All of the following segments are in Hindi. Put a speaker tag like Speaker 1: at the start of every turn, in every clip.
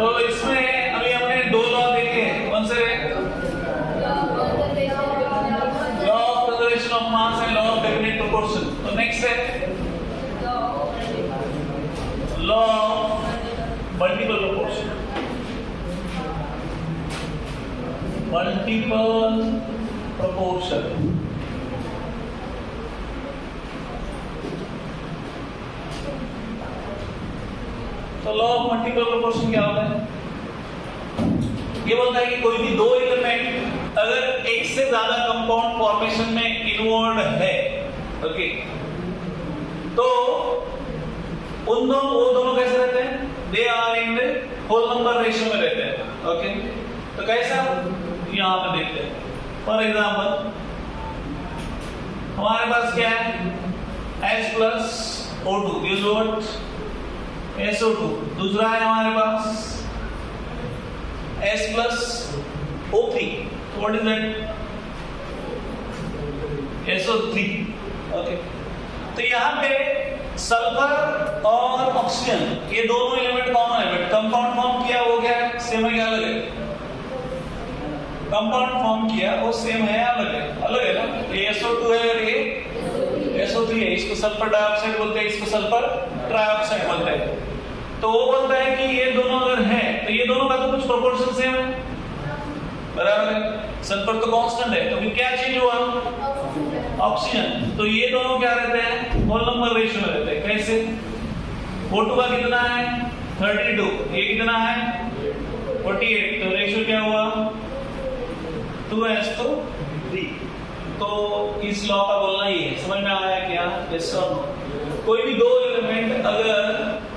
Speaker 1: तो इसमें अभी हमने दो लॉ देखे हैं, कौन से? Law of conservation of mass and law of definite proportion. तो नेक्स्ट है law of multiple proportion. Multiple proportion तो लॉ ऑफ मल्टीपल प्रोपोर्शन क्या होता है? ये बोलता है कि कोई भी दो एलिमेंट अगर एक से ज्यादा कंपाउंड फॉर्मेशन में इन्वॉल्व है, ओके, तो उन दोनों वो दोनों कैसे रहते हैं? They are in the whole number ratio में रहते हैं, ओके। तो कैसा यहां पे देखते हैं। फॉर एग्जांपल हमारे पास क्या है? H plus O2 is what? SO2। दूसरा है हमारे पास S plus O3, what is that? SO3, okay. तो यहाँ पे सल्फर और ऑक्सीजन ये दोनों एलिमेंट कॉमन है, बट कंपाउंड फॉर्म किया वो क्या है? सेम है क्या अलग है? कंपाउंड फॉर्म किया वो सेम है अलग है? अलग है ना। ये SO2 है और ये SO3 है। इसको सल्फर डाइऑक्साइड बोलते हैं, इसको सल्फर ट्राइऑक्साइड बोलते हैं। तो वो बोलता है कि ये दोनों अगर है तो ये दोनों का तो कुछ प्रोपोर्शन सेम है, बराबर है। सल्फर तो कांस्टेंट है, तो फिर क्या चेंज हुआ? ऑक्सीजन। तो ये दोनों क्या रहते हैं? होल नंबर रेशियो में रहते हैं। कैसे? O2 का कितना है? 32, ये कितना है? 48, तो रेशियो क्या हुआ? 2:3। तो इस लॉ का बोलना ये है। समझ में आया क्या? यस और नो। कोई भी दो एलिमेंट अगर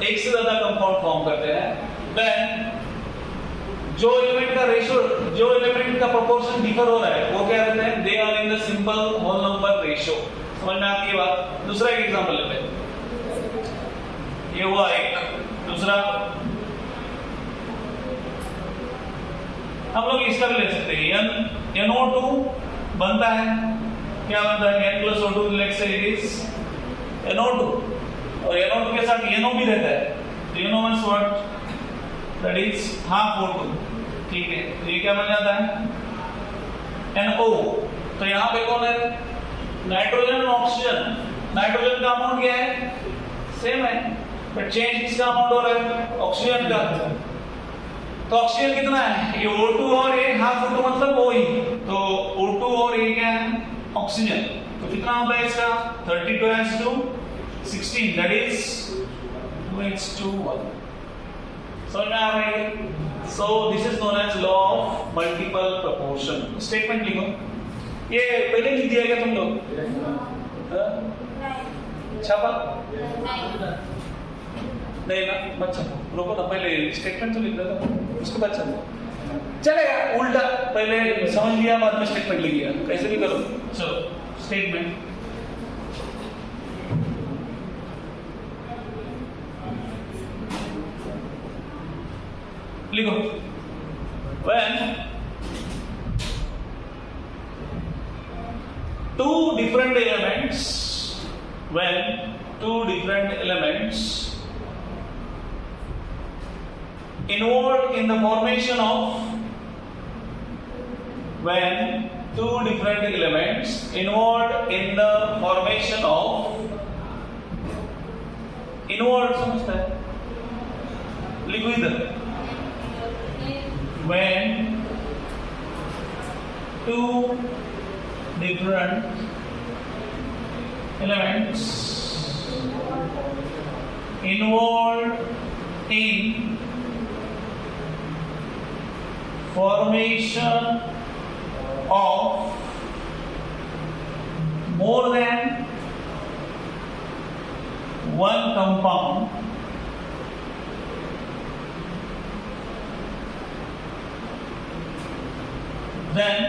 Speaker 1: एक से ज्यादा कंपाउंड फॉर्म करते हैं, देन जो एलिमेंट का रेशियो, जो एलिमेंट का प्रोपोर्शन डिफर हो रहा है, वो क्या रहते हैं? They are in the simple whole number ratio. समझ में आती है बात? दूसरा एक एग्जांपल लेते हैं। ये हुआ एक। दूसरा हम लोग इसका भी ले सकते हैं। NO2 बनता है, क्या बनता है? N plus O2, let's say it is NO2, और NO2 के साथ NO भी रहता है, तो NO means what? That is half O2, ठीक है। तो ये क्या बन जाता है? NO। तो यहाँ पे कौन है? नाइट्रोजन और ऑक्सीजन। नाइट्रोजन का अमाउंट क्या है? सेम है, बट चेंज किसका अमाउंट हो रहा है? ऑक्सीजन का। तो ऑक्सीजन कितना है? ये O2 और ये हाफ O2 मतलब O ही। तो O2 और ये क्या है? ऑक्सीजन। तो कितना होता है इसका? 32:16, दैट इज 2:1। समझ में आ रहा है? So this is known as law of multiple proportion. Statement लिखो। ये पहले लिख दिया क्या तुम लोग? छापा नहीं ना, मत छापो, रुको ना, पहले स्टेटमेंट तो लिख रहा था, उसके बाद छापो। चलेगा उल्टा, पहले समझ लिया बाद में स्टेटमेंट लिख लिया, कैसे भी करो। चलो स्टेटमेंट। लिखो। When two different elements involved in the formation of involved समझता है? लिखो इधर। When two different elements involved in formation of more than one compound, then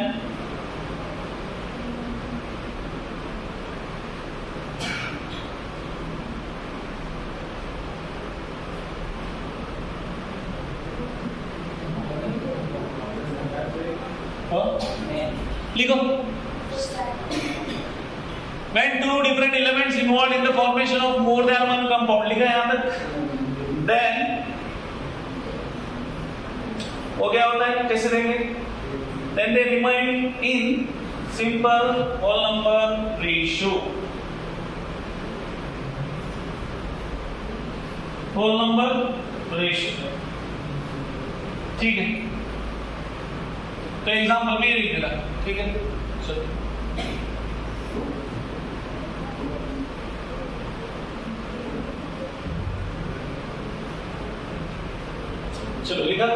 Speaker 1: लिखो। When two different elements involved in the formation of more than one compound, लिखा यहाँ तक। Then वो क्या होता है, कैसे देंगे? Then they remain in simple whole number ratio. whole number ratio. ठीक है, तो एग्जाम्पल में ये लिख देना, ठीक है? चलो लिखा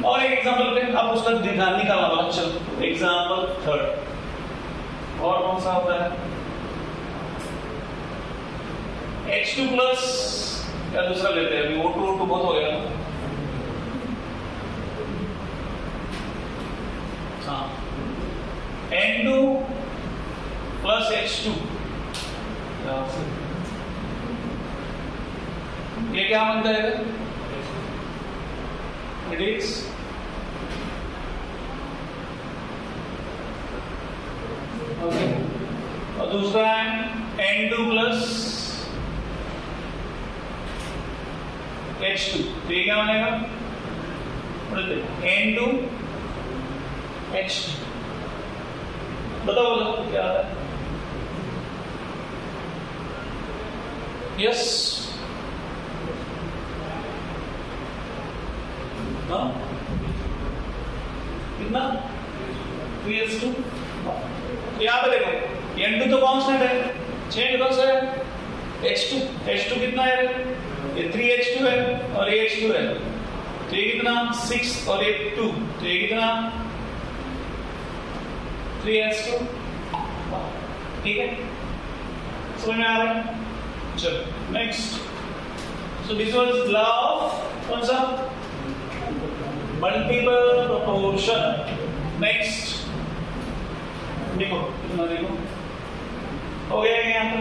Speaker 1: और एक एग्जाम्पल पे आप उसका ध्यान निकालना वाला। चलो एग्जाम्पल थर्ड, और कौन सा होता है? H2 प्लस या दूसरा लेते हैं, अभी O2 बहुत हो गया ना। हाँ, N2 प्लस H2, ये क्या बनता है? इट इज ओके, और दूसरा है N2 प्लस H2, तो ये क्या बनेगा? N2 H2। बताओ बोलो क्या आता है? यस, कितना? 3s2। यहाँ पे देखो, N2 तो कांस्टेंट है, चेंज कौन सा है? H2। H2 कितना है? ये 3H2 है और ये H2 है, तो ये कितना? 6 और ये 2, तो ये कितना? 3s2। ठीक है, समझ में आ रहा है? चलो next. So this was law of कौन सा? Multiple proportion. नेक्स्ट देखो, कितना देखो हो गया यहाँ पर।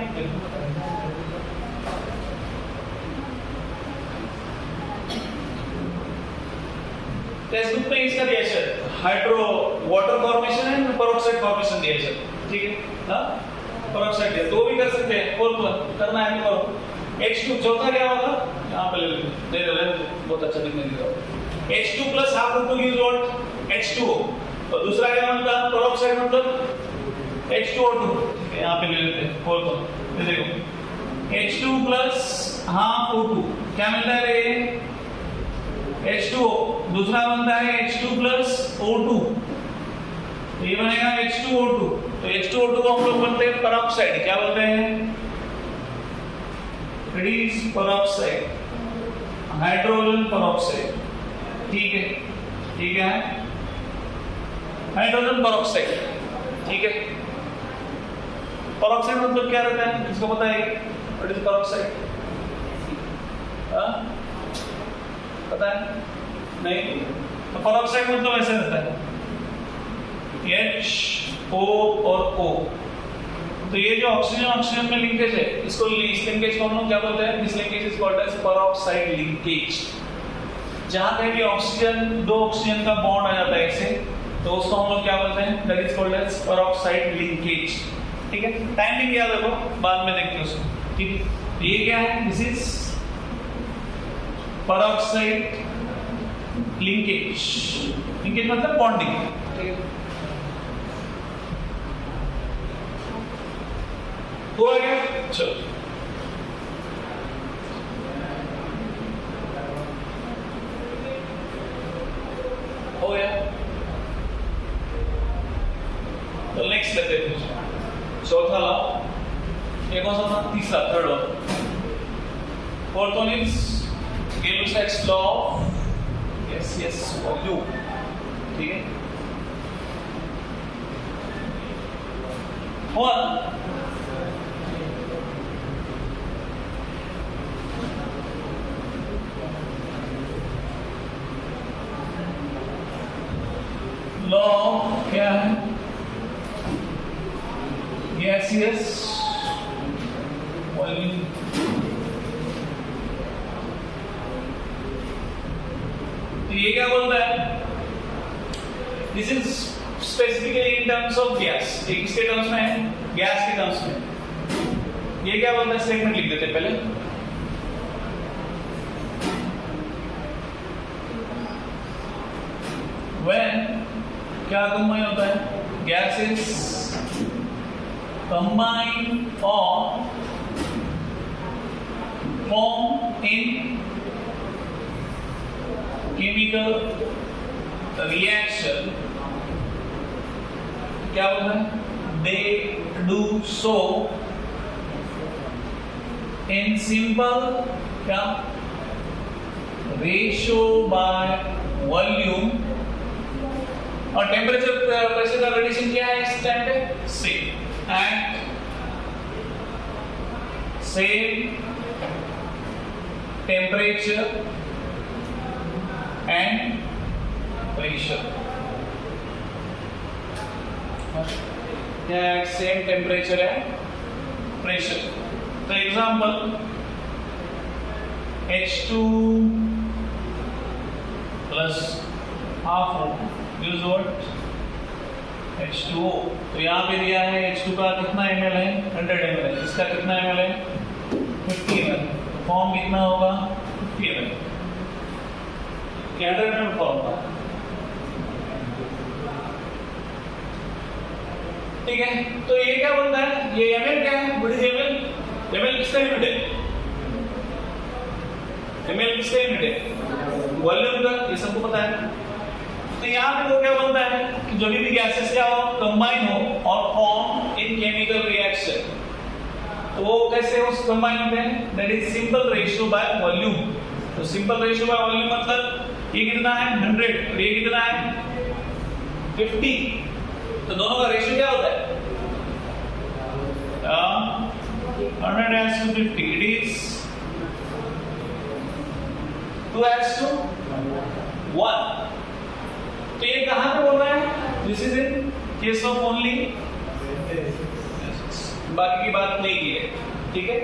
Speaker 1: टेक्स्ट बुक में इसका दिया है hydro water formation and peroxide formation दिया है, ठीक है ना? पेरोक्साइड दिया तो भी कर सकते हैं, और करना है तो करो। H2 चौथा क्या होगा? यहाँ पे ले लो, बहुत अच्छा दिखने दे रहा है। H2 plus half of 2 gives what? H2O। और दूसरा क्या मतलब? पेरोक्साइड मतलब H2O2। यहाँ पे ले लेते हैं, और तो देखो H2 plus half O2 क्या मिलता है रे? H2O। दूसरा बनता है H2 plus O2, तो ये बनेगा H2O2। तो H2O2 को हम लोग बोलते हैं पेरोक्साइड। क्या बोलते हैं? It is peroxide, hydrogen peroxide. ठीक है, ठीक है, हाइड्रोजन पेरोक्साइड। ठीक है, पेरोक्साइड मतलब क्या रहता है? इसको पता है? What is peroxide? पता है? नहीं, तो पेरोक्साइड मतलब ऐसे रहता है HO और O। तो ये जो ऑक्सीजन ऑक्सीजन में लिंकेज है, इसको इस लिंकेज को हम लोग क्या बोलते हैं? This linkage is called as peroxide linkage. जहां कहीं भी ऑक्सीजन, दो ऑक्सीजन का बॉन्ड आ जाता है ऐसे, तो उसको हम लोग क्या बोलते हैं? That is called as peroxide linkage. ठीक है, टाइमिंग याद रखो, बाद में देखते हैं उसको। ठीक है, ये क्या है? This is peroxide linkage. Linkage मतलब बॉन्डिंग। ठीक है, हुआ गया? चलो हो गया, तो नेक्स्ट लेते हैं चौथा लॉ। ये कौन सा था? तीसरा, third one. Fourth one is Gibbs law of yes volume. ठीक है, वन लॉ क्या है? Gaseous volume. तो ये क्या बोलता है? This is specifically in terms of gas. ये किसके टर्म्स में है? गैस के टर्म्स में। ये क्या बोलता है? स्टेटमेंट लिख देते पहले। व्हेन क्या कंबाइन होता है, गैसेस कंबाइन और फॉर्म इन केमिकल रिएक्शन, क्या बोल रहे हैं, they do so in simple क्या ratio by volume, और टेम्परेचर प्रेशर का रिलेशन क्या है इस टाइम पे, same, and same temperature and pressure, same temperature and pressure. तो example H2 plus half use what H2O, तो यहाँ पे दिया है H2 का कितना ml है, 100 ml है, इसका कितना ml है, 50 ml, फॉर्म कितना होगा 50 ml, 100 ml फॉर्म का, ठीक है। तो ये क्या बोलता है, ये ml क्या है, व्हाट इज ml, ml किसका यूनिट है, ml किसका यूनिट है, वॉल्यूम का, ये सबको पता है। तो यहाँ पे वो क्या बोलता है कि जो भी गैसेस क्या हो, कंबाइन हो और फॉर्म इन केमिकल रिएक्शन, तो वो कैसे उस कंबाइन होते हैं, that is simple ratio by volume. तो सिंपल रेशियो बाय वॉल्यूम मतलब ये कितना है 100 और ये कितना है 50, तो दोनों का रेशियो क्या होता है 100:50, इट इज 2:1। तो ये कहां पे बोल रहा है, this is in case of only, बाकी की बात नहीं की है, ठीक है।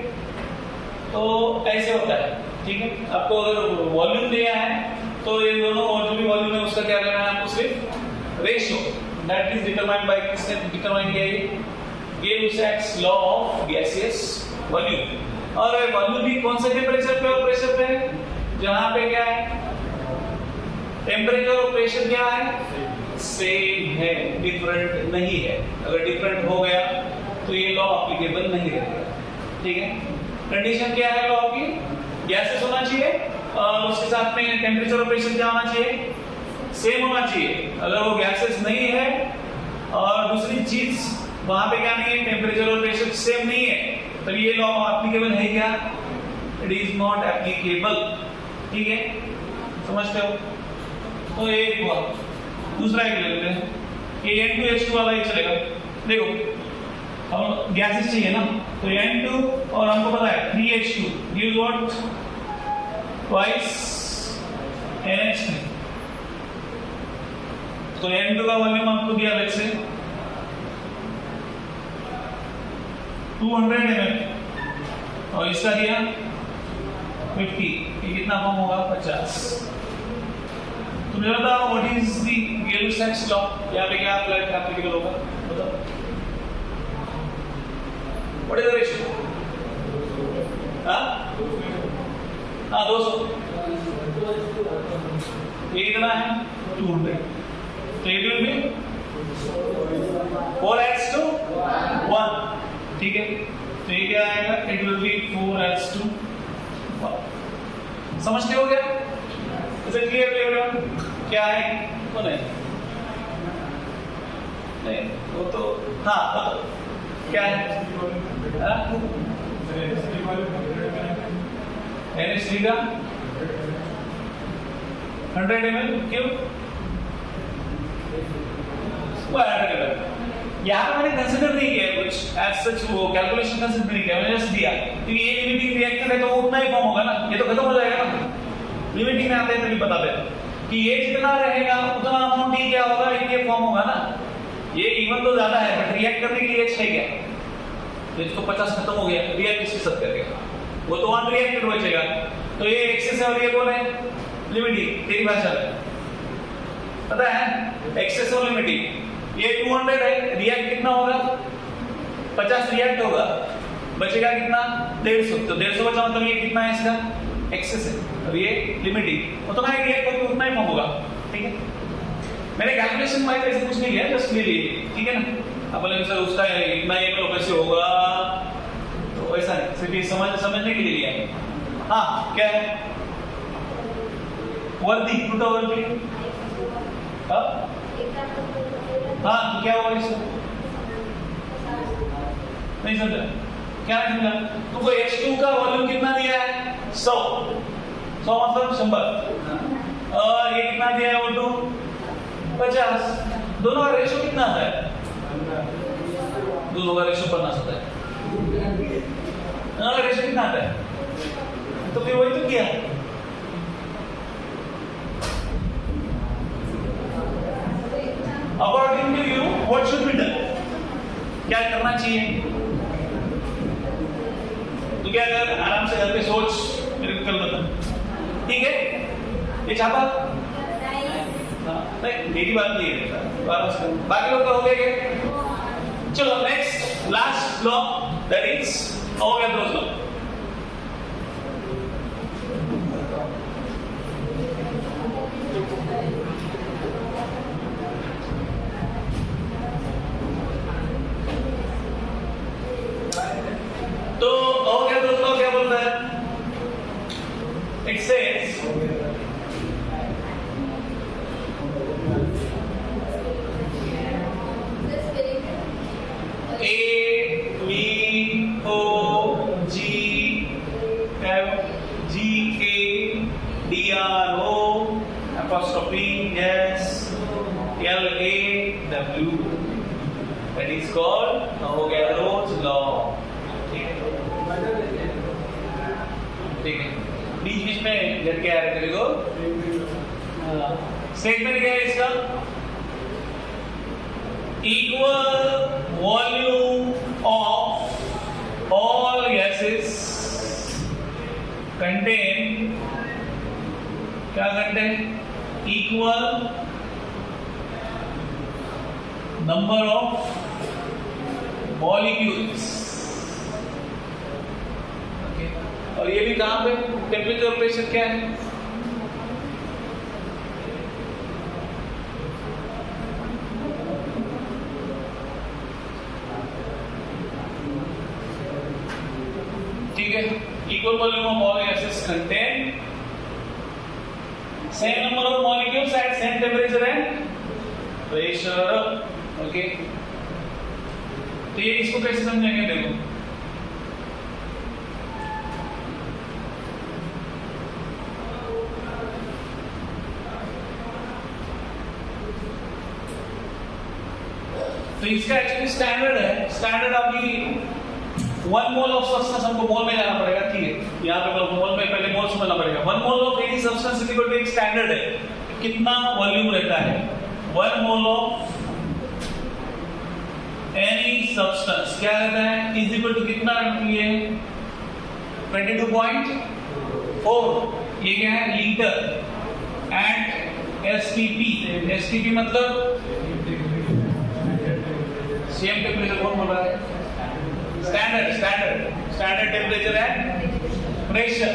Speaker 1: तो ऐसे होता है, ठीक है। आपको अगर वॉल्यूम दिया है तो ये दोनों और जो भी वॉल्यूम है उसका क्या करना है आपको, सिर्फ ratio, that is determined by, किसने डिटरमाइन किया ये, Gay-Lussac's law of gaseous volume. और वॉल्यूम भी कौन से टेम्परेचर पे और प्रेशर पे है, जहां पे क्या है टेम्परेचर और प्रेशर क्या है सेम है, डिफरेंट नहीं है। अगर डिफरेंट हो गया तो ये लॉ एप्लीकेबल नहीं रहेगा, ठीक है। कंडीशन क्या है लॉ की, गैसेस होना चाहिए और उसके साथ में टेम्परेचर और प्रेशर क्या होना चाहिए, सेम होना चाहिए। अगर वो गैसेस नहीं है और दूसरी चीज वहां पे क्या नहीं है, टेम्परेचर और प्रेशर सेम नहीं है, तो ये लॉ एप्लीकेबल है क्या, इट इज नॉट एप्लीकेबल, ठीक है, समझते हो। तो ये हुआ। दूसरा एक ले लेते हैं, ये N2H2 वाला ही चलेगा। देखो हम गैसेस चाहिए ना, तो N2 और हमको पता है 3H2 gives what, twice NH3। तो N2 का वॉल्यूम आपको दिया लेट्स से 200 ml और इसका दिया 50, ये कितना फॉर्म होगा 50। तो मुझे बताओ what is the Gay-Lussac's law, यहाँ पे क्या एप्लीकेबल होगा बताओ, व्हाट इज द रेशियो, हाँ 200, ये कितना है 200, तो ये विल बी 4:1, ठीक है। तो ये क्या आएगा, इट विल बी 4:1। समझते हो क्या, इसे क्लियर एवरीवन क्या है, तो नहीं वो तो हाँ बताओ क्या है, NH3 का 100 ml, क्यों वो 100 ml, यहाँ पे मैंने कंसिडर नहीं किया कुछ एज सच, वो कैलकुलेशन कंसिडर नहीं किया, मैंने जस्ट दिया क्योंकि ये लिमिटिंग रिएक्शन है तो वो उतना ही फॉर्म होगा ना, ये तो खत्म हो जाएगा ना, लिमिटिंग में आते हैं तभी बता देते कि ये जितना रहेगा उतना अमाउंट ही क्या होगा, ये फॉर्म होगा ना। ये इवन तो ज्यादा है बट रिएक्ट करने के लिए है क्या, ये तो 50 खत्म हो गया, रिएक्ट किसके साथ करेगा, वो तो वन रिएक्टेड बचेगा। तो ये एक्सेस है और ये कौन है, लिमिटिंग, तेरी भाषा में पता है, एक्सेस और लिमिटिंग। ये 200 है, रिएक्ट कितना होगा 50 रिएक्ट होगा, बचेगा कितना 150, तो 150 बचा मतलब ये कितना है इसका एक्सेस है और ये लिमिटिंग, उतना ही रिएक्ट करके उतना ही फॉर्म होगा, ठीक है। मैं नहीं किया, जस्ट ले लिए, ठीक है ना। अब बोले सर उसका इतना ml कैसे होगा, तो ऐसा नहीं, सिर्फ ये समझने के लिए लिया है। हाँ क्या है, वर्दी, टूटा वर्दी, हाँ तो क्या होगा इसको, नहीं समझा, क्या नहीं समझा। तुमको H2 का वॉल्यूम कितना दिया है, 100 मतलब 100, और ये कितना दिया है O2, 50। दोनों का रेशो कितना आता है, दोनों का रेशो 50 होता है, दोनों का रेशो कितना आता है, तो फिर वही तो किया। According to you, what should be done? क्या करना चाहिए? तो क्या कर, आराम से घर पे सोच, मेरे को कल बता, ठीक है। ये छापा, नहीं मेरी बात नहीं है, बाकी लोग का हो गया क्या? चलो next last block, that is Avogadro's law. तो अवोगाड्रोस लॉ क्या बोलता है? It says that is called Avogadro's law। ठीक है, बीच में घर के आ रहे तेरे को, स्टेटमेंट क्या है इसका, equal volume of all gases contain, क्या contain, equal number of molecules, okay। और ये भी कहाँ पे, टेम्परेचर और प्रेशर क्या है, ठीक है। equal volume of all gases contain same number of molecules at same temperature and pressure, okay. तो ये इसको कैसे समझेंगे, देखो तो इसका एक्चुअली स्टैंडर्ड है, स्टैंडर्ड अभी 1 मोल ऑफ सब्सटेंस, हमको मोल में जाना पड़ेगा, ठीक है। यहाँ पे मोल में पहले मोल समझना पड़ेगा। 1 mole of any substance is equal to, एक स्टैंडर्ड है, कितना वॉल्यूम रहता है। 1 मोल ऑफ एनी सब्सटेंस क्या रहता है, इज इक्वल टू कितना रखती है, 22.4, ये क्या है, लीटर, एट एसटीपी, एसटीपी मतलब सेम टेम्परेचर, कौन बोल रहा है, स्टैंडर्ड टेम्परेचर एंड प्रेशर।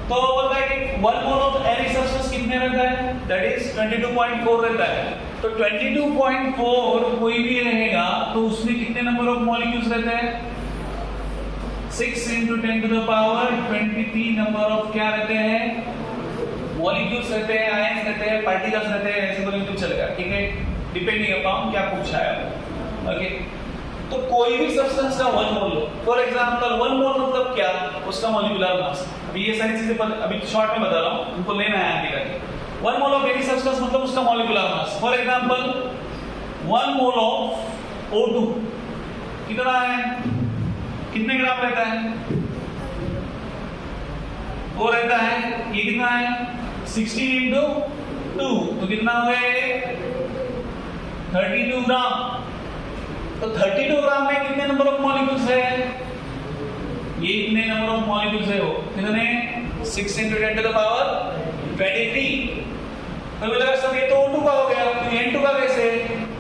Speaker 1: तो बोलता है कि 1 मोल ऑफ एनी सब्सटेंस कितने रहता है, दैट इज 22.4 रहता है। तो 22.4 कोई भी रहेगा तो उसमें कितने नंबर ऑफ मॉलिक्यूल्स रहते हैं, 6 × 10⁻23 नंबर ऑफ क्या रहते हैं, मॉलिक्यूल्स रहते हैं, आयंस रहते हैं, पार्टिकल्स रहते हैं, ऐसे बोलेंगे तो चलेगा, ठीक है, डिपेंडिंग अपॉन क्या पूछा है, ओके। तो कोई भी सब्सटेंस का 1 मोल लो, फॉर एग्जांपल 1 मोल मतलब क्या, उसका मॉलिक्यूलर मास। अभी ये सारी चीजें अभी शॉर्ट में बता रहा हूँ, उनको लेना है आगे करके। 1 मोल ऑफ एनी सब्सटेंस मतलब उसका molecular mass. For example 1 mole of O2 कितना है, कितने ग्राम रहता है, वो रहता है, ये कितना है, 16 × 2, तो कितना हो गया, 32 ग्राम। तो 32 ग्राम में कितने नंबर ऑफ मॉलिक्यूल्स है, ये इतने नंबर ऑफ मॉलिक्यूल्स है, वो कितने, 6 × 10⁻23। तो बोलेगा सर ये तो O2 का हो गया, तो N2 का कैसे,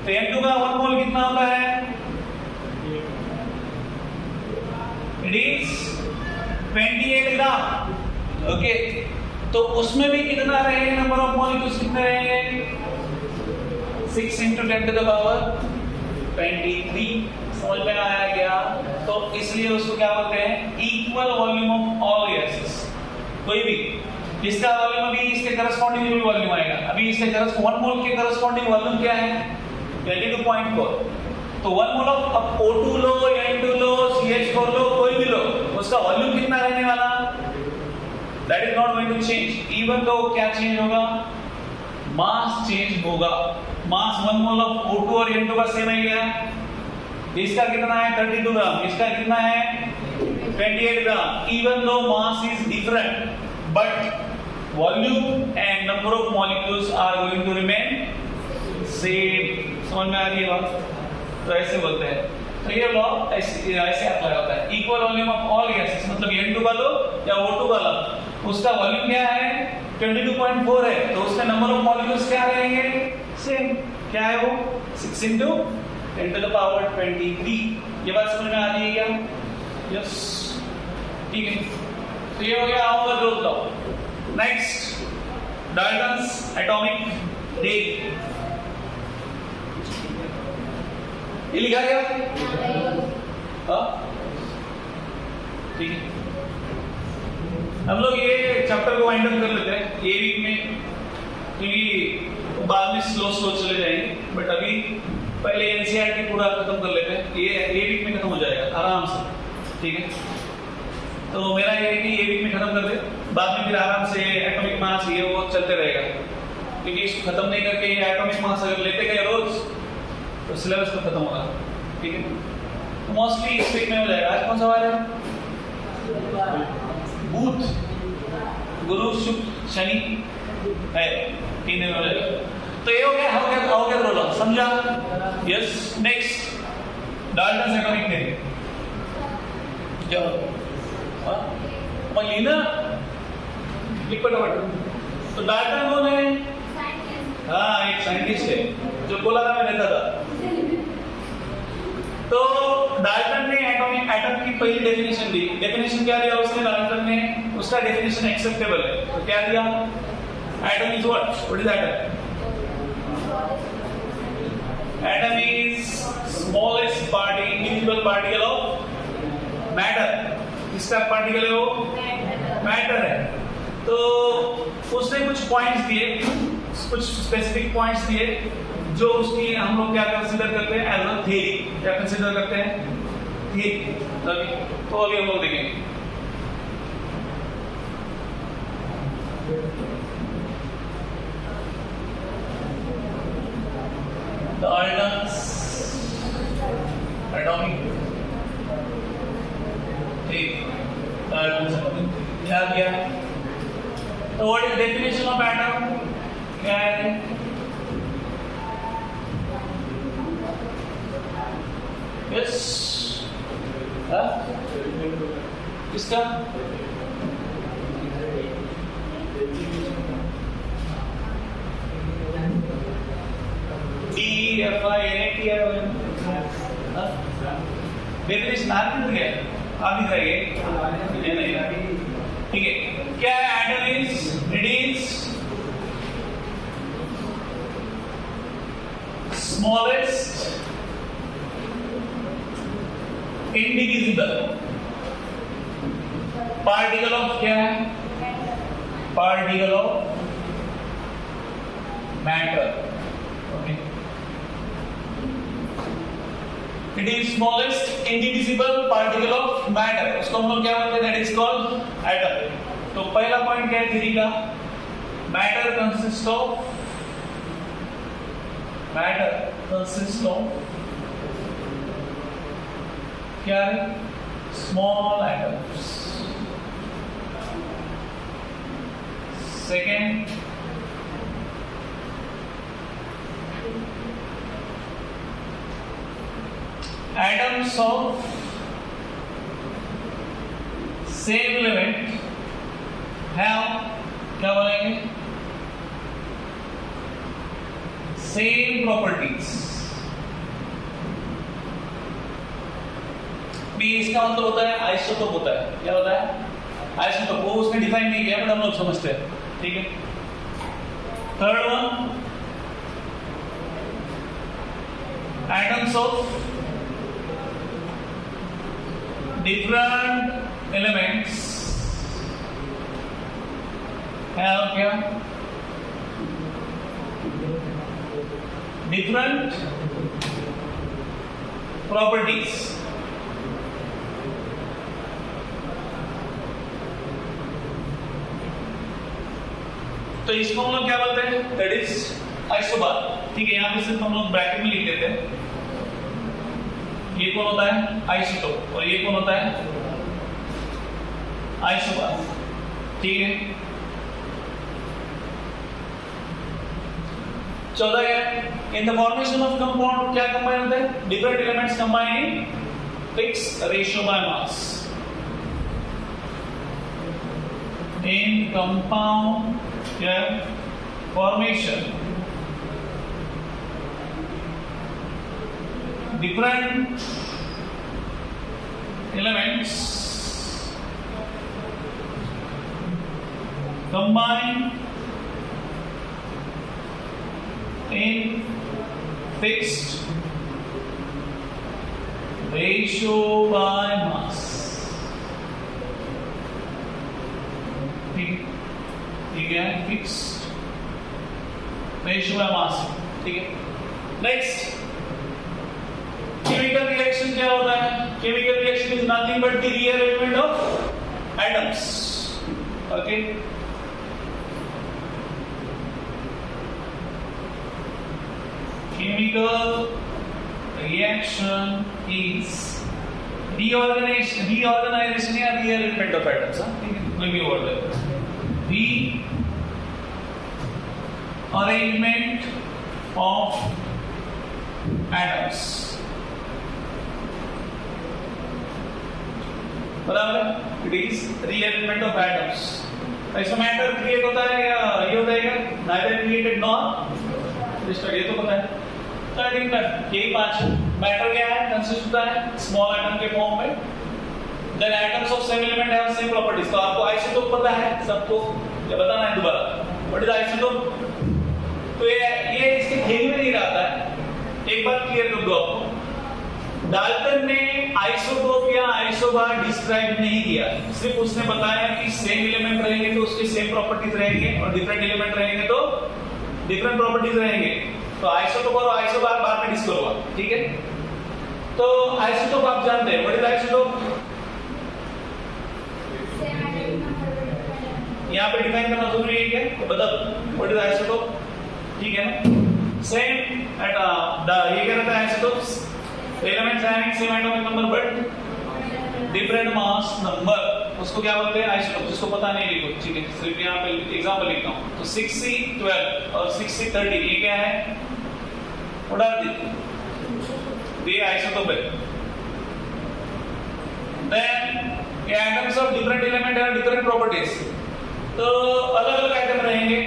Speaker 1: तो N2 का 1 मोल कितना होता है, इट इज 28 ग्राम, ओके। तो उसमें भी कितना रहेगा, नंबर ऑफ मॉलिक्यूल्स कितने रहेंगे, 6 into 10 to the power 23। समझ में आया क्या? तो इसलिए उसको क्या बोलते हैं? Equal volume of all gases. कोई भी इसका वॉल्यूम अभी इसके करस्पॉन्डिंग भी वॉल्यूम आएगा। अभी इसके 1 मोल के करस्पॉन्डिंग वॉल्यूम क्या है? 22.4। तो 1 mole of O2 low, N2 low, CH4 लो, कोई भी लो, उसका वॉल्यूम कितना रहने वाला? That is not going to change. Even though क्या चेंज होगा? मास चेंज होगा। मास 1 मोल ऑफ O2 और N2 का सेम है क्या? इसका कितना है? 32 ग्राम। इसका कितना है? 28 gram. Even though mass is different, but volume and number of molecules are going to remain same. समझ में आ रही है बात? तो ऐसे बोलते हैं। तो ये लॉ ऐसे अप्लाई होता है। Equal volume of all gases, मतलब N2 का लो या O2 का लो, उसका वॉल्यूम क्या है? 22.4 है। तो उसमें नंबर ऑफ मॉलिक्यूल्स क्या रहेंगे? सेम। क्या है वो? 6 into 10 to the power 23। ये बात समझ में आ रही है क्या? यस, ठीक है। तो ये हो गया Avogadro law. Next, Dalton's atomic rate. ये लिखा गया? हाँ, ठीक है। हम लोग ये चैप्टर को वाइंड अप कर लेते हैं ये वीक में, क्योंकि बाद में स्लो चले जाएंगे। बट अभी पहले एनसीईआरटी पूरा खत्म कर लेते हैं। ये वीक में खत्म हो जाएगा आराम से, ठीक है। तो मेरा ये है कि ये वीक में खत्म कर दे, बाद में फिर आराम से एटॉमिक मास ये वो चलते रहेगा, क्योंकि इसको खत्म नहीं करके ये एटॉमिक मास अगर लेते गए रोज तो सिलेबस तो खत्म होगा, ठीक है। तो मोस्टली इस वीक में हो जाएगा। आज कौन सा वार है? बुध, गुरु, शुक्र, शनि है, 3 दिन हो जाएगा। तो ये हो गया अवोगाड्रो लॉ, समझा? Yes. Next, Dalton's atomic theory. जाओ मलिना लिख फटाफट। तो डाल्टन कौन है? हाँ, एक साइंटिस्ट है जो कोलारा में रहता था। तो डाल्टन ने एटम की पहली डेफिनेशन दी। डेफिनेशन क्या दिया उसने? डाल्टन ने उसका डेफिनेशन एक्सेप्टेबल है। तो क्या दिया? Atom is what is atom? Atom is smallest individual particle of matter. किसका पार्टिकल है वो? मैटर है। तो उसने कुछ पॉइंट्स दिए, कुछ स्पेसिफिक पॉइंट्स दिए जो उसकी हम लोग क्या कंसीडर करते हैं? As a theory. क्या कंसीडर करते हैं? थ्योरी। तो अभी हम लोग देखेंगे। डाल्टन्स एटॉमिक क्या किया? तो what is definition of atom? क्या है? यस, किसका? DFINAT है। डेफिनेशन आगे गया, आगे जाइए। नहीं, ठीक है। क्या atom is? It is smallest indivisible particle of क्या है? Particle of matter. Okay, it is smallest indivisible particle of matter. उसको हम लोग क्या बोलते हैं? That is called atom. तो पहला पॉइंट क्या है थ्योरी का? मैटर कंसिस्ट ऑफ क्या है? Small atoms. Second, atoms of same element have क्या बोलेंगे? Same properties। भी इसका मतलब होता है आइसोटोप होता है। क्या होता है? आइसोटोप। वो उसने डिफाइन नहीं किया, बट हम लोग समझते हैं, ठीक है। Third one, atoms of different elements have क्या different properties. तो इसको हम लोग क्या बोलते हैं? That is isobar. ठीक है, यहां पे सिर्फ हम लोग ब्रैकेट में लिख देते हैं. ये कौन होता है? आइसोटोप. और ये कौन होता है? आइसोबार. ठीक है. 14 है in the formation of compound क्या कंबाइन होते हैं? Different elements combine in fix ratio by mass. In compound क्या formation different elements combine in fixed ratio by mass. ठीक है, फिक्स्ड रेशियो बाय मास. ठीक है. नेक्स्ट, केमिकल रिएक्शन क्या होता है? Chemical reaction is nothing but the rearrangement of atoms. Okay, chemical reaction is reorganisation या रीअरेंजमेंट ऑफ एटम्स. ठीक है, कोई भी वर्ड है. Rearrangement of atoms. बराबर. It is rearrangement of atoms. ऐसा मैटर क्रिएट होता है या ये होता है क्या? Neither created nor destroyed. ये तो पता है. तो आई थिंक यही 5 मैटर क्या है? कंसिस्ट होता है स्मॉल एटम के फॉर्म में. Then atoms of same element have same properties. तो आपको आइसोटोप पता है सबको, ये बताना है दोबारा. What is isotope? तो ये इसके थ्योरी में नहीं रहता है. एक बात क्लियर कर दो आपको, डाल्टन ने आइसोटोप या आइसोबार डिस्क्राइब नहीं किया. सिर्फ उसने बताया कि सेम एलिमेंट रहेंगे तो उसके सेम प्रॉपर्टीज रहेंगे और डिफरेंट एलिमेंट रहेंगे तो डिफरेंट प्रॉपर्टीज रहेंगे. तो आइसोटोप और आइसोबार बाद में डिस्कस होगा. ठीक है. तो आइसोटोप आप जानते हैं. What is isotope? यहाँ पे डिफाइन करना जरूरी है क्या? तो बता दो व्हाट इज आइसोटोप. ठीक है ना. सेम एट ये क्या रहता है? Isotopes elements having same atomic number but different mass number. उसको क्या बोलते हैं? आइसोटोप. जिसको पता नहीं लिखो. ठीक है, सिर्फ यहाँ पे एग्जांपल लिखता हूँ. तो 6C12 और 6C13 ये क्या है? व्हाट आर दी आइसोटोप है. देन ये atoms of different element have different properties. तो अलग अलग आइटम रहेंगे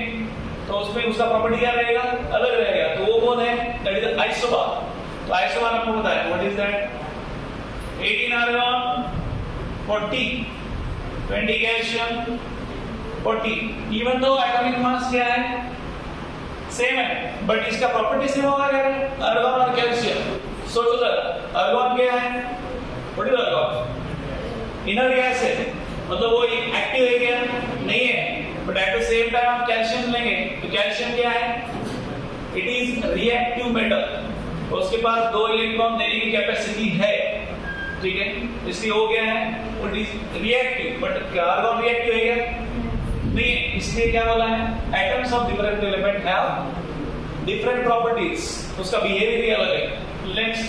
Speaker 1: तो उसमें उसका प्रॉपर्टी क्या रहेगा? अलग रहेगा. तो वो कौन है? That is isobar. तो आइसोबार आपको पता है. What is that? 18 argon 40 20 calcium 40. Even though atomic mass क्या है? सेम है बट इसका प्रॉपर्टी सेम होगा क्या? आर्गन और कैल्शियम. सोचो जरा, आर्गन क्या है? What is argon? Inert gas है. मतलब वो एक्टिव है क्या? नहीं है. But at the same time आप कैल्शियम लेंगे तो कैल्शियम क्या है? It is reactive metal. उसके पास 2 इलेक्ट्रॉन देने की कैपेसिटी है. ठीक है, इसलिए हो गया है it is reactive. But argon reactive है क्या? नहीं. इसलिए क्या बोला है? Atoms of different element have different properties. उसका बिहेवियर भी अलग है. नेक्स्ट,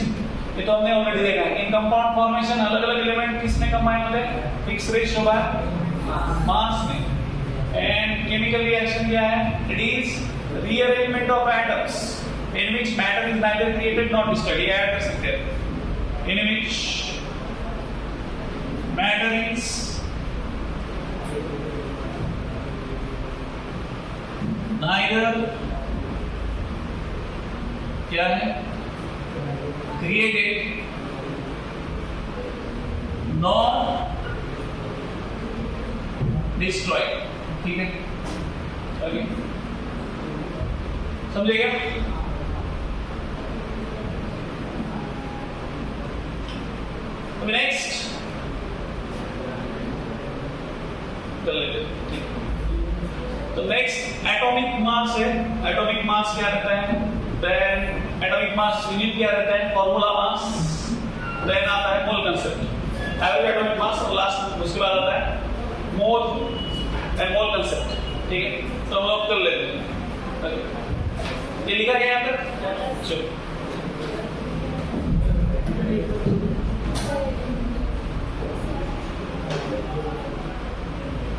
Speaker 1: ये तो हमने ऑलरेडी देखा है. इन कंपाउंड फॉर्मेशन अलग अलग एलिमेंट किसमें कंबाइन होते हैं? फिक्स रेशियो बाय मास में. एंड केमिकल रिएक्शन क्या है? It is rearrangement of atoms in which matter is neither created nor destroyed. ये ऐड कर सकते हैं. In which matter is neither क्या है? created nor destroyed. ठीक है, ओके, समझे क्या? नेक्स्ट कर लेते हैं। तो नेक्स्ट एटॉमिक मास है। एटॉमिक मास क्या रहता है? देन एटॉमिक मास यूनिट क्या रहता है? Formula mass. देन आता है मोल कंसेप्ट, एवरेज एटॉमिक मास, और लास्ट उसके बाद आता है मोल एंड मोल कंसेप्ट। ठीक है, तो हम लोग कर लेते हैं। ये लिखा गया यहाँ पर? चलो